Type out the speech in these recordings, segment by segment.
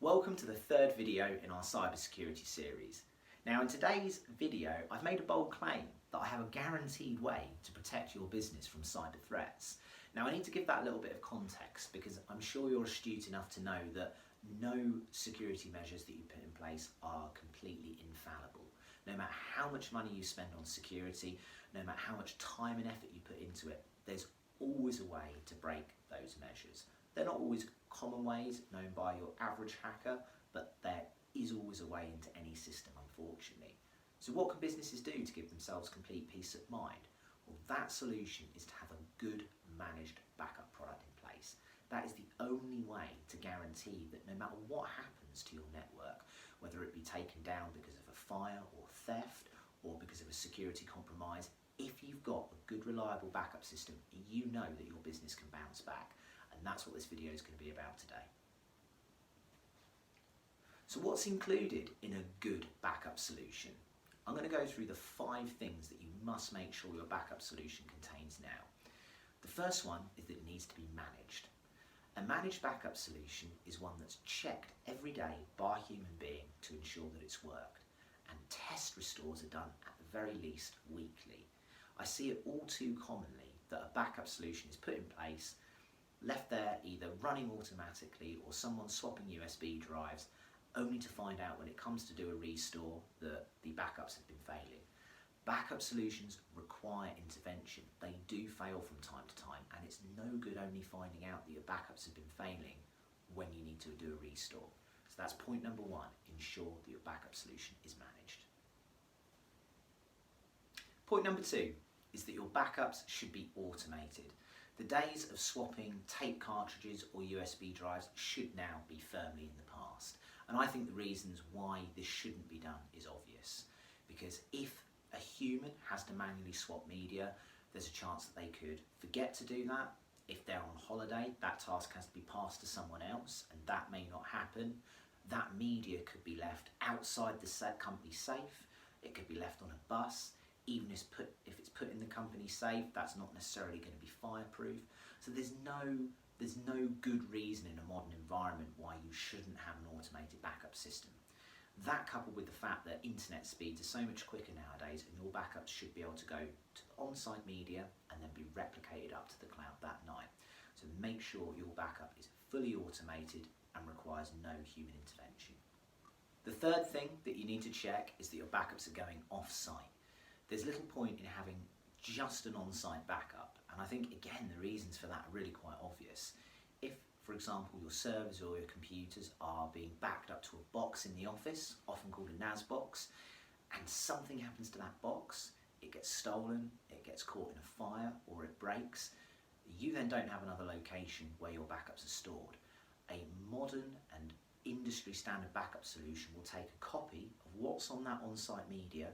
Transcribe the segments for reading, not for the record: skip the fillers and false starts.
Welcome to the third video in our cybersecurity series. Now in today's video I've made a bold claim that I have a guaranteed way to protect your business from cyber threats. Now I need to give that a little bit of context because I'm sure you're astute enough to know that no security measures that you put in place are completely infallible. No matter how much money you spend on security, no matter how much time and effort you put into it, there's always a way to break those measures. They're not always common ways known by your average hacker, but there is always a way into any system, unfortunately. So what can businesses do to give themselves complete peace of mind? Well, that solution is to have a good managed backup product in place. That is the only way to guarantee that no matter what happens to your network, whether it be taken down because of a fire or theft or because of a security compromise, if you've got a good reliable backup system, you know that your business can bounce back. And that's what this video is going to be about today. So what's included in a good backup solution? I'm going to go through the 5 things that you must make sure your backup solution contains now. The first one is that it needs to be managed. A managed backup solution is one that's checked every day by a human being to ensure that it's worked. And test restores are done at the very least weekly. I see it all too commonly that a backup solution is put in place, left there either running automatically or someone swapping USB drives, only to find out when it comes to do a restore that the backups have been failing. Backup solutions require intervention. They do fail from time to time, and it's no good only finding out that your backups have been failing when you need to do a restore. So that's point number 1, ensure that your backup solution is managed. Point number 2 is that your backups should be automated. The days of swapping tape cartridges or USB drives should now be firmly in the past. And I think the reasons why this shouldn't be done is obvious. Because if a human has to manually swap media, there's a chance that they could forget to do that. If they're on holiday, that task has to be passed to someone else, and that may not happen. That media could be left outside the company safe. It could be left on a bus. Even if it's put in the company safe, that's not necessarily going to be fireproof. So there's no good reason in a modern environment why you shouldn't have an automated backup system. That coupled with the fact that internet speeds are so much quicker nowadays, and your backups should be able to go to the on-site media and then be replicated up to the cloud that night. So make sure your backup is fully automated and requires no human intervention. The third thing that you need to check is that your backups are going off-site. There's little point in having just an on-site backup, and I think again the reasons for that are really quite obvious. If, for example, your servers or your computers are being backed up to a box in the office, often called a NAS box, and something happens to that box, it gets stolen, it gets caught in a fire, or it breaks, you then don't have another location where your backups are stored. A modern and industry standard backup solution will take a copy of what's on that on-site media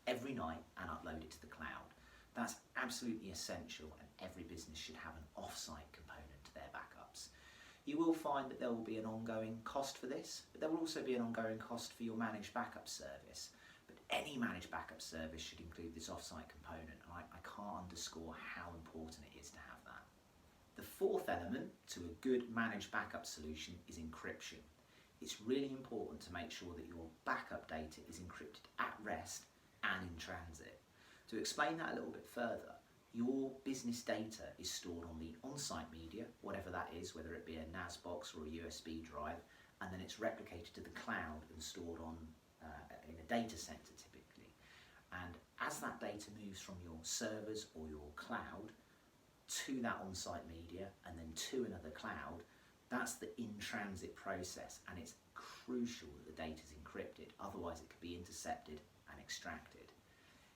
every night and upload it to the cloud. That's absolutely essential, and every business should have an off-site component to their backups. You will find that there will be an ongoing cost for this, but there will also be an ongoing cost for your managed backup service. But any managed backup service should include this off-site component, and I can't underscore how important it is to have that. The fourth element to a good managed backup solution is encryption. It's really important to make sure that your backup data is encrypted at rest and in transit. To explain that a little bit further, your business data is stored on the on-site media, whatever that is, whether it be a NAS box or a USB drive, and then it's replicated to the cloud and stored on in a data center typically. And as that data moves from your servers or your cloud to that on-site media and then to another cloud, that's the in-transit process, and it's crucial that the data is encrypted, otherwise it could be intercepted and extracted.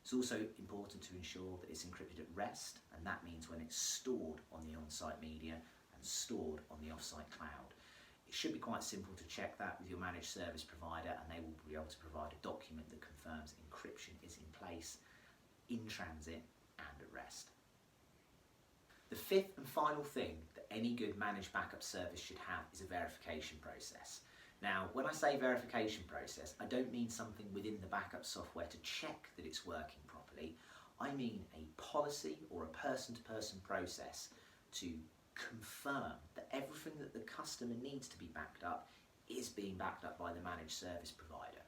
It's also important to ensure that it's encrypted at rest, and that means when it's stored on the on-site media and stored on the off-site cloud. It should be quite simple to check that with your managed service provider, and they will be able to provide a document that confirms encryption is in place, in transit and at rest. The fifth and final thing that any good managed backup service should have is a verification process. Now, when I say verification process, I don't mean something within the backup software to check that it's working properly. I mean a policy or a person-to-person process to confirm that everything that the customer needs to be backed up is being backed up by the managed service provider.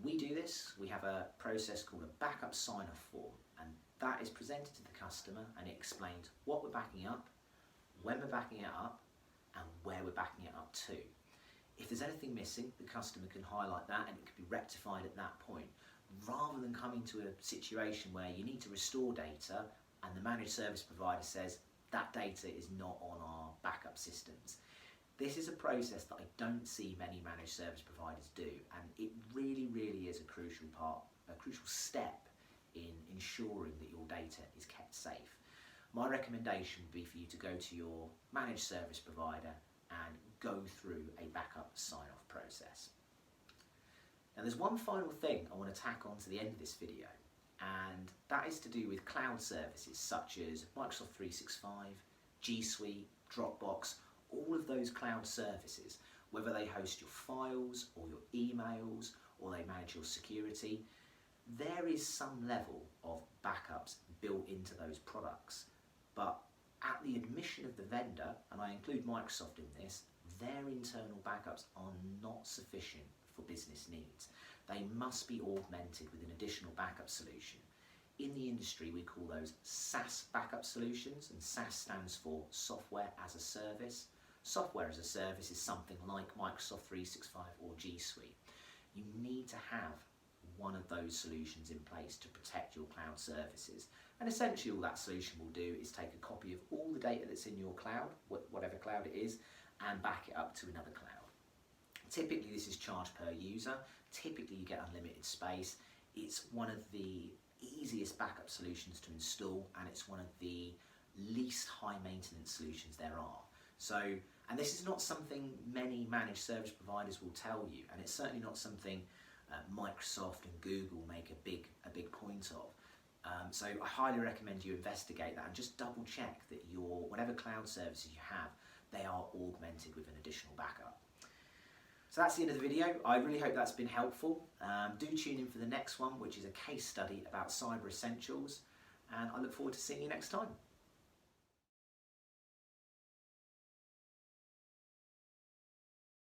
We do this, we have a process called a backup sign-off form, and that is presented to the customer and it explains what we're backing up, when we're backing it up, and where we're backing it up to. If there's anything missing, the customer can highlight that and it can be rectified at that point, rather than coming to a situation where you need to restore data and the managed service provider says that data is not on our backup systems. This is a process that I don't see many managed service providers do, and it really is a crucial step in ensuring that your data is kept safe. My recommendation would be for you to go to your managed service provider and go through a backup sign-off process. Now there's one final thing I want to tack on to the end of this video, and that is to do with cloud services such as Microsoft 365, G Suite, Dropbox, all of those cloud services, whether they host your files or your emails or they manage your security, there is some level of backups built into those products. But at the admission of the vendor, and I include Microsoft in this, their internal backups are not sufficient for business needs. They must be augmented with an additional backup solution. In the industry, we call those SaaS backup solutions, and SaaS stands for Software as a Service. Software as a Service is something like Microsoft 365 or G Suite. You need to have one of those solutions in place to protect your cloud services. And essentially all that solution will do is take a copy of all the data that's in your cloud, whatever cloud it is, and back it up to another cloud. Typically this is charged per user. Typically you get unlimited space. It's one of the easiest backup solutions to install, and it's one of the least high maintenance solutions there are. So, and this is not something many managed service providers will tell you, and it's certainly not something Microsoft and Google make a big point of. So I highly recommend you investigate that and just double check that your whatever cloud services you have, they are augmented with an additional backup. So that's the end of the video. I really hope that's been helpful. Do tune in for the next one, which is a case study about cyber essentials, and I look forward to seeing you next time.